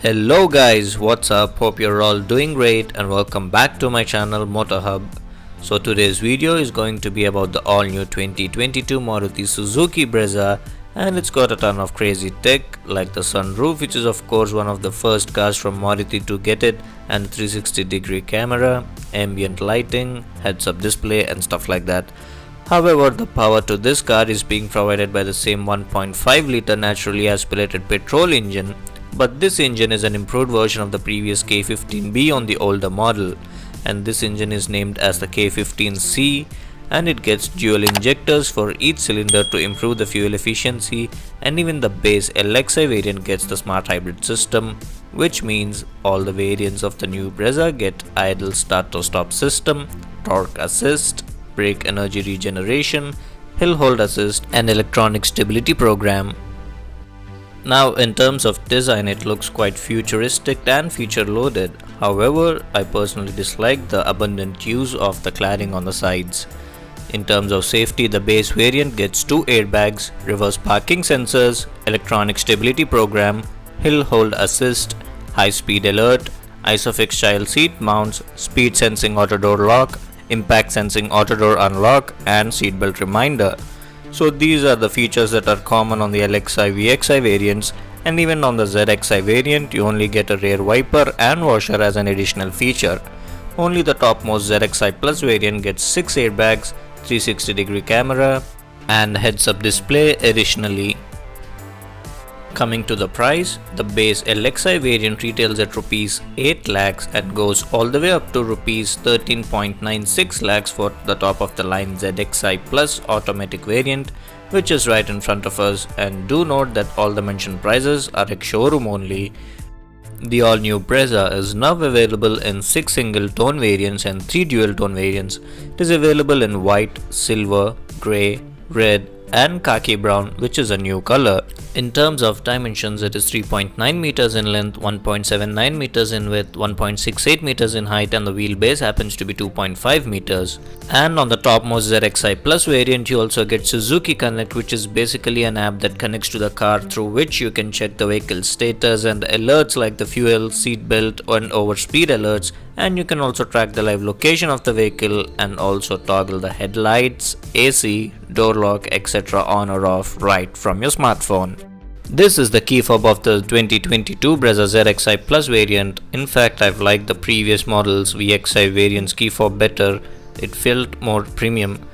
Hello guys, what's up? Hope you're all doing great and welcome back to my channel MotorHub. So today's video is going to be about the all new 2022 Maruti Suzuki Brezza, and it's got a ton of crazy tech like the sunroof, which is of course one of the first cars from Maruti to get it, and the 360-degree camera, ambient lighting, heads-up display and stuff like that. However, the power to this car is being provided by the same 1.5 litre naturally aspirated petrol engine, but this engine is an improved version of the previous K15B on the older model, and this engine is named as the K15C, and it gets dual injectors for each cylinder to improve the fuel efficiency, and even the base LXI variant gets the smart hybrid system, which means all the variants of the new Brezza get idle start to stop system, torque assist, brake energy regeneration, hill hold assist and electronic stability program. Now in terms of design, it looks quite futuristic and feature loaded. However, I personally dislike the abundant use of the cladding on the sides. In terms of safety, the base variant gets 2 airbags, reverse parking sensors, electronic stability program, hill hold assist, high speed alert, ISOFIX child seat mounts, speed sensing auto door lock, impact sensing auto door unlock and seatbelt reminder. So these are the features that are common on the LXI VXI variants, and even on the ZXI variant you only get a rear wiper and washer as an additional feature. Only the topmost ZXI Plus variant gets 6 airbags, 360-degree camera and heads-up display additionally. Coming to the price, the base LXI variant retails at Rs 8 lakhs and goes all the way up to Rs 13.96 lakhs for the top of the line ZXI Plus automatic variant, which is right in front of us, and do note that all the mentioned prices are ex-showroom only. The all new Brezza is now available in 6 single tone variants and 3 dual tone variants. It is available in white, silver, grey, red and khaki brown, which is a new color. In terms of dimensions, it is 3.9 meters in length, 1.79 meters in width, 1.68 meters in height, and the wheelbase happens to be 2.5 meters. And on the topmost ZXI Plus variant, you also get Suzuki Connect, which is basically an app that connects to the car through which you can check the vehicle status and alerts like the fuel, seat belt and overspeed alerts, and you can also track the live location of the vehicle and also toggle the headlights, AC, door lock, etc. on or off right from your smartphone. This is the key fob of the 2022 Brezza ZXI Plus variant. In fact, I've liked the previous models VXI variants key fob better. It felt more premium.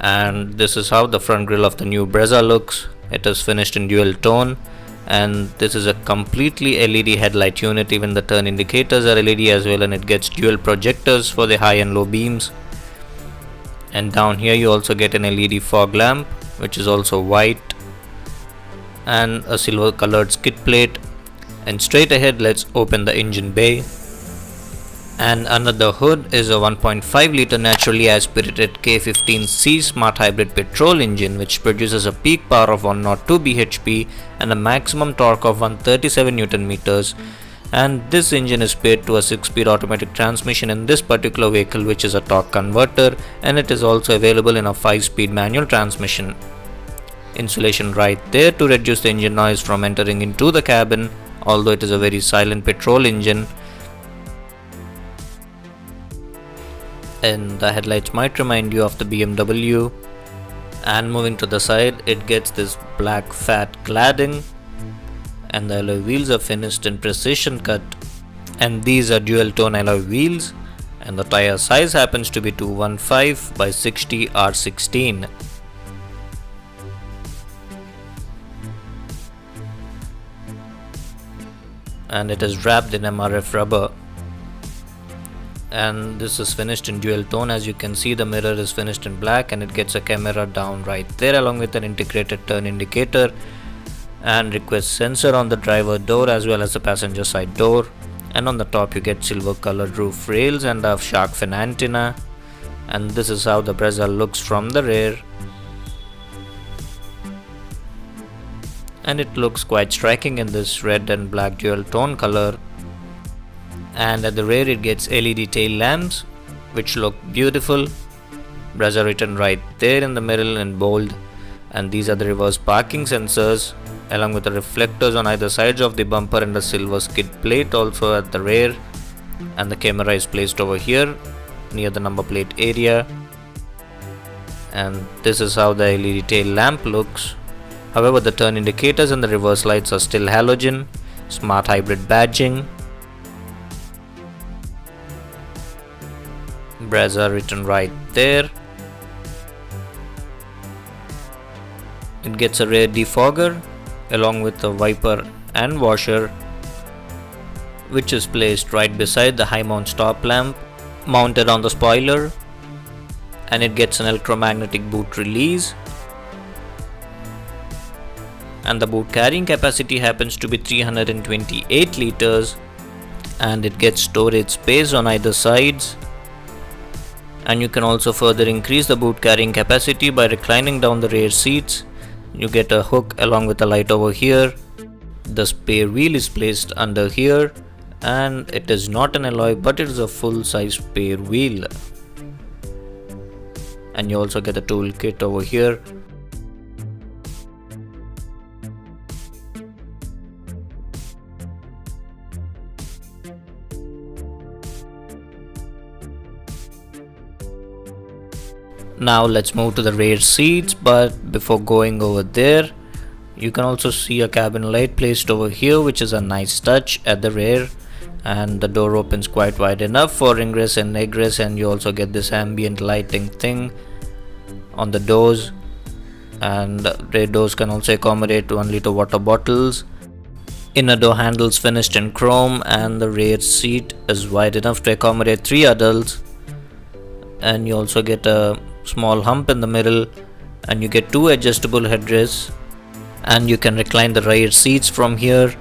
And this is how the front grille of the new Brezza looks. It is finished in dual tone, and this is a completely LED headlight unit. Even the turn indicators are LED as well, and it gets dual projectors for the high and low beams. And down here you also get an LED fog lamp, which is also white, and a silver colored skid plate. And straight ahead, let's open the engine bay. And under the hood is a 1.5 litre naturally aspirated K15C smart hybrid petrol engine, which produces a peak power of 102 bhp and a maximum torque of 137 Newton meters. And this engine is paired to a 6-speed automatic transmission in this particular vehicle, which is a torque converter, and it is also available in a 5-speed manual transmission. Insulation right there to reduce the engine noise from entering into the cabin, although it is a very silent petrol engine. And the headlights might remind you of the BMW. And moving to the side, it gets this black fat cladding, and the alloy wheels are finished in precision cut, and these are dual tone alloy wheels, and the tire size happens to be 215 by 60 R16. And it is wrapped in MRF rubber, and this is finished in dual tone. As you can see, the mirror is finished in black, and it gets a camera down right there along with an integrated turn indicator and request sensor on the driver door as well as the passenger side door. And on the top you get silver colored roof rails and a shark fin antenna. And this is how the Brezza looks from the rear, and it looks quite striking in this red and black dual tone color. And at the rear it gets LED tail lamps, which look beautiful. Brezza written right there in the middle in bold. And these are the reverse parking sensors. along with the reflectors on either sides of the bumper and a silver skid plate also at the rear, and the camera is placed over here near the number plate area. And this is how the LED tail lamp looks. However, the turn indicators and the reverse lights are still halogen. Smart hybrid badging, Brezza written right there. It gets a rear defogger along with a wiper and washer, which is placed right beside the high mount stop lamp mounted on the spoiler, and it gets an electromagnetic boot release, and the boot carrying capacity happens to be 328 liters, and it gets storage space on either sides. And you can also further increase the boot carrying capacity by reclining down the rear seats. You get a hook along with a light over here. The spare wheel is placed under here, and it is not an alloy but it is a full size spare wheel. And you also get a tool kit over here. Now let's move to the rear seats, but before going over there, you can also see a cabin light placed over here, which is a nice touch at the rear, and the door opens quite wide enough for ingress and egress, and you also get this ambient lighting thing on the doors, and rear doors can also accommodate 1 liter water bottles. Inner door handles finished in chrome, and the rear seat is wide enough to accommodate 3 adults, and you also get a small hump in the middle, and you get 2 adjustable headrests, and you can recline the rear seats from here,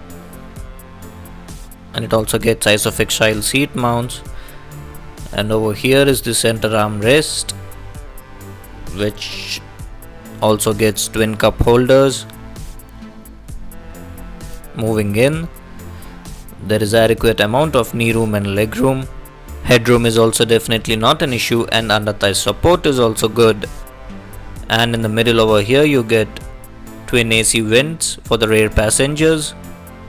and it also gets isofix style seat mounts. And over here is the center armrest, which also gets twin cup holders. Moving in, there is adequate amount of knee room and leg room. Headroom is also definitely not an issue, and under thigh support is also good. And in the middle over here you get twin AC vents for the rear passengers,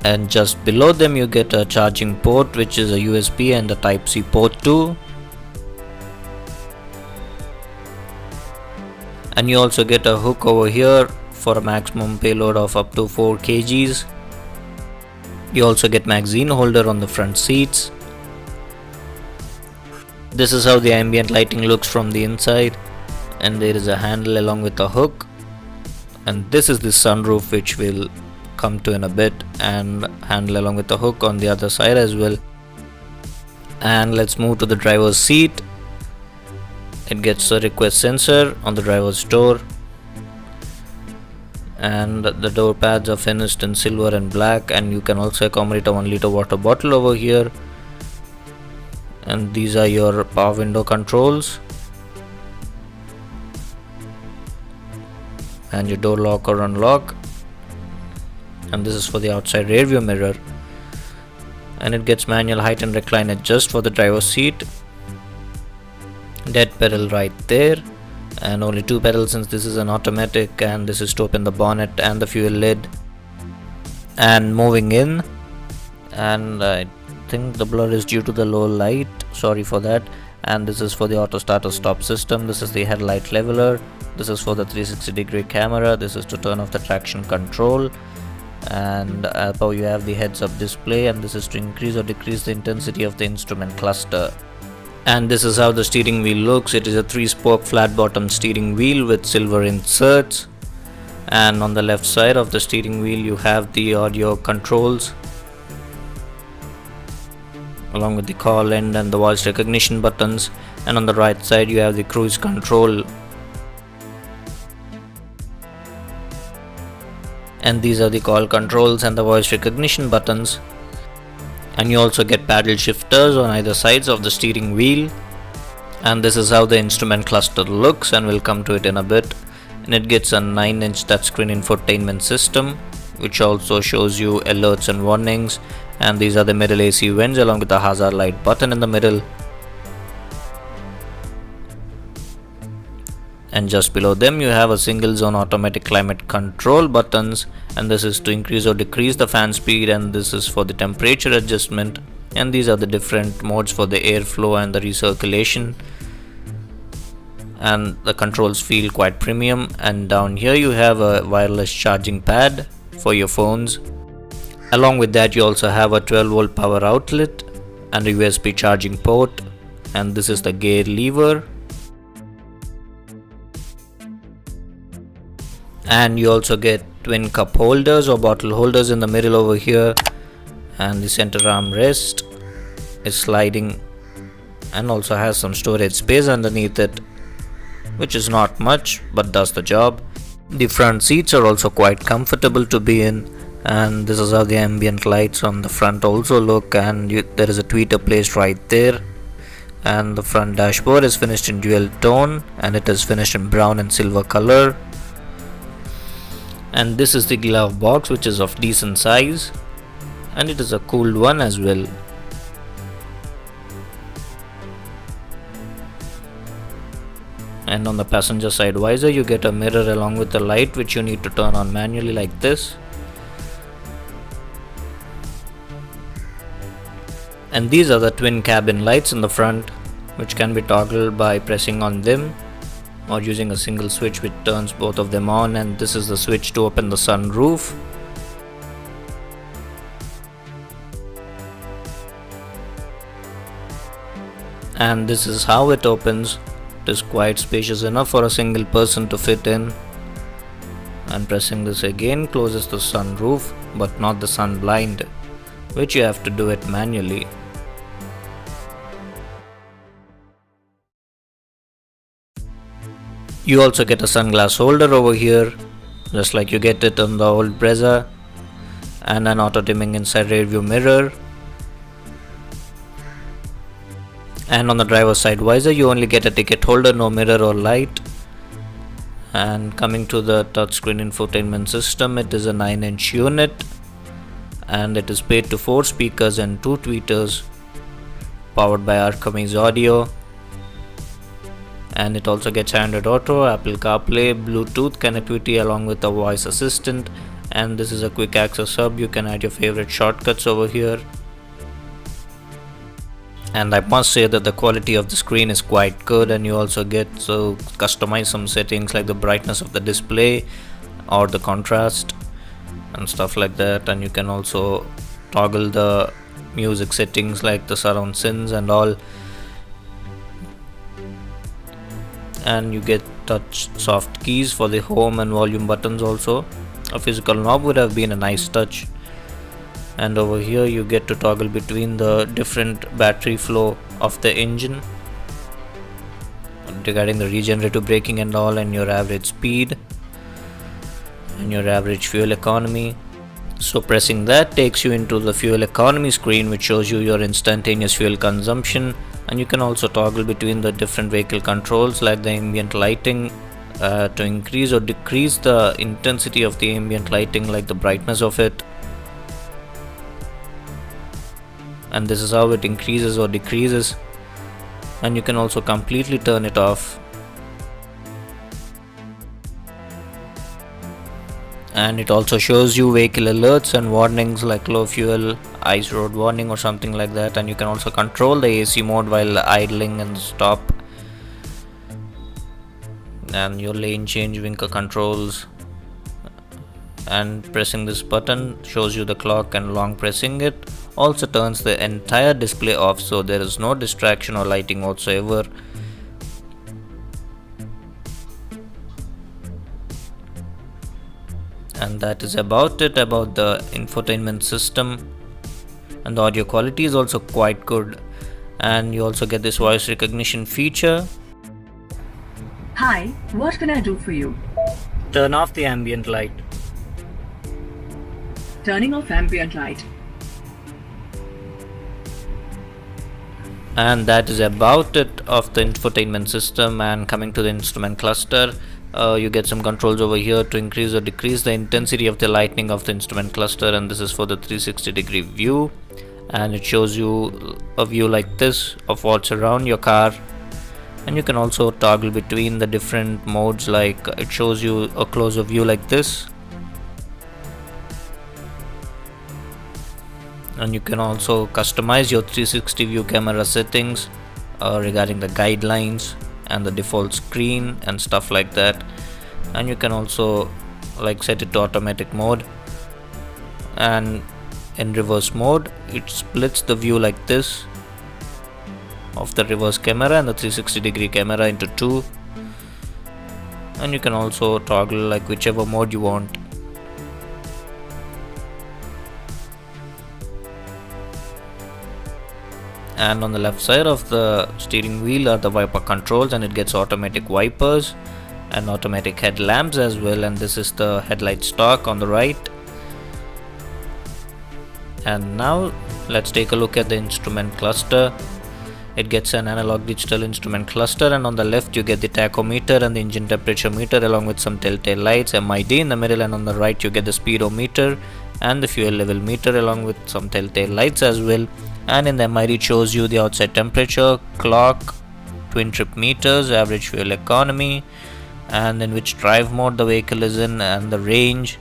and just below them you get a charging port, which is a USB and a Type C port too. And you also get a hook over here for a maximum payload of up to 4 kgs. You also get magazine holder on the front seats. This is how the ambient lighting looks from the inside, and there is a handle along with a hook, and this is the sunroof, which will come to in a bit, and handle along with the hook on the other side as well. And let's move to the driver's seat. It gets a request sensor on the driver's door, and the door pads are finished in silver and black, and you can also accommodate a 1 liter water bottle over here. And these are your power window controls, and your door lock or unlock, and this is for the outside rear view mirror, and it gets manual height and recline adjust for the driver's seat. Dead pedal right there, and only 2 pedals since this is an automatic, and this is to open the bonnet and the fuel lid. And moving in, and I think the blur is due to the low light, sorry for that. And this is for the auto starter stop system. This is the headlight leveler. This is for the 360-degree camera. This is to turn off the traction control, and above you have the heads up display, and this is to increase or decrease the intensity of the instrument cluster. And this is how the steering wheel looks. It is a 3-spoke flat bottom steering wheel with silver inserts, and on the left side of the steering wheel you have the audio controls along with the call end and the voice recognition buttons, and on the right side you have the cruise control, and these are the call controls and the voice recognition buttons. And you also get paddle shifters on either sides of the steering wheel, and this is how the instrument cluster looks, and we'll come to it in a bit. And it gets a 9-inch touchscreen infotainment system, which also shows you alerts and warnings. And these are the middle AC vents along with the hazard light button in the middle. and just below them you have a single zone automatic climate control buttons, and this is to increase or decrease the fan speed, and this is for the temperature adjustment, and these are the different modes for the airflow and the recirculation, and the controls feel quite premium. And down here you have a wireless charging pad for your phones. Along with that you also have a 12-volt power outlet and a USB charging port, and this is the gear lever. And you also get twin cup holders or bottle holders in the middle over here, and the center armrest is sliding and also has some storage space underneath it, which is not much but does the job. The front seats are also quite comfortable to be in, and this is how the ambient lights on the front also look, and there is a tweeter placed right there. And the front dashboard is finished in dual tone, and it is finished in brown and silver color. And this is the glove box, which is of decent size, and it is a cooled one as well. And on the passenger side visor you get a mirror along with the light, which you need to turn on manually like this. And these are the twin cabin lights in the front, which can be toggled by pressing on them or using a single switch which turns both of them on, and this is the switch to open the sunroof. And this is how it opens. It is quite spacious enough for a single person to fit in, and pressing this again closes the sunroof but not the sun blind, which you have to do it manually. You also get a sunglass holder over here, just like you get it on the old Brezza, and an auto dimming inside rear view mirror. And on the driver's side visor you only get a ticket holder, no mirror or light. And coming to the touchscreen infotainment system, it is a 9-inch unit, and it is paired to 4 speakers and 2 tweeters, powered by Archimeds audio. And it also gets Android Auto, Apple CarPlay, Bluetooth connectivity along with a voice assistant, and this is a quick access hub. You can add your favorite shortcuts over here. And I must say that the quality of the screen is quite good, and you also get to customize some settings like the brightness of the display or the contrast and stuff like that. And you can also toggle the music settings like the surround scenes and all. And you get touch soft keys for the home and volume buttons also. A physical knob would have been a nice touch. And over here you get to toggle between the different battery flow of the engine regarding the regenerative braking and all, and your average speed and your average fuel economy. So pressing that takes you into the fuel economy screen, which shows you your instantaneous fuel consumption. And you can also toggle between the different vehicle controls like the ambient lighting to increase or decrease the intensity of the ambient lighting, like the brightness of it. And this is how it increases or decreases. And you can also completely turn it off. And it also shows you vehicle alerts and warnings like low fuel, ice road warning or something like that. And you can also control the AC mode while idling and stop, and your lane change, winker controls. And pressing this button shows you the clock, and long pressing it also turns the entire display off, so there is no distraction or lighting whatsoever. And that is about it about the infotainment system. And the audio quality is also quite good, and you also get this voice recognition feature. Hi, what can I do for you? Turn off the ambient light. Turning off ambient light. And that is about it of the infotainment system. And coming to the instrument cluster, you get some controls over here to increase or decrease the intensity of the lighting of the instrument cluster, and this is for the 360-degree view, and it shows you a view like this of what's around your car. And you can also toggle between the different modes, like it shows you a closer view like this, and you can also customize your 360 view camera settings regarding the guidelines and the default screen and stuff like that. And you can also like set it to automatic mode, and in reverse mode it splits the view like this of the reverse camera and the 360-degree camera into two. And you can also toggle like whichever mode you want. And on the left side of the steering wheel are the wiper controls, and it gets automatic wipers and automatic headlamps as well. And this is the headlight stock on the right. And now let's take a look at the instrument cluster. It gets an analog digital instrument cluster, and on the left you get the tachometer and the engine temperature meter along with some telltale lights, MID in the middle, and on the right you get the speedometer and the fuel level meter along with some telltale lights as well. And in the MID it shows you the outside temperature, clock, twin trip meters, average fuel economy, and in which drive mode the vehicle is in, and the range,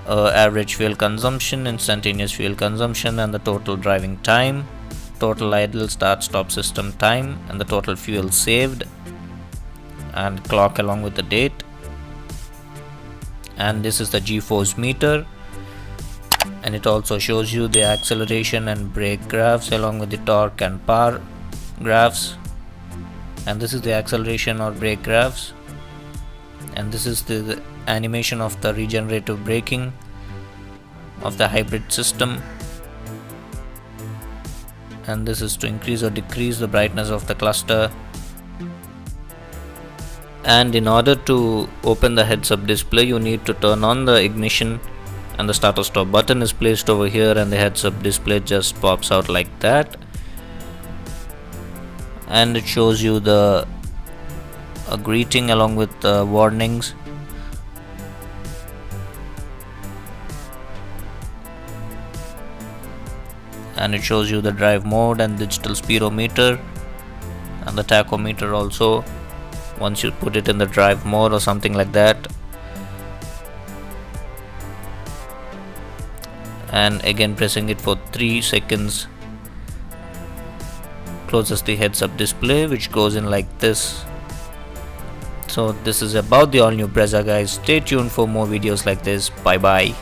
average fuel consumption, instantaneous fuel consumption, and the total driving time, total idle start stop system time, and the total fuel saved, and clock along with the date. And this is the G-force meter, and it also shows you the acceleration and brake graphs along with the torque and power graphs. And this is the acceleration or brake graphs, and this is the animation of the regenerative braking of the hybrid system. And this is to increase or decrease the brightness of the cluster. And in order to open the heads-up display you need to turn on the ignition, and the start or stop button is placed over here, and the heads-up display just pops out like that, and it shows you the greeting along with the warnings. And it shows you the drive mode and digital speedometer and the tachometer also once you put it in the drive mode or something like that. And again pressing it for 3 seconds closes the heads up display, which goes in like this. So this is about the all new Brezza guys. Stay tuned for more videos like this. Bye bye.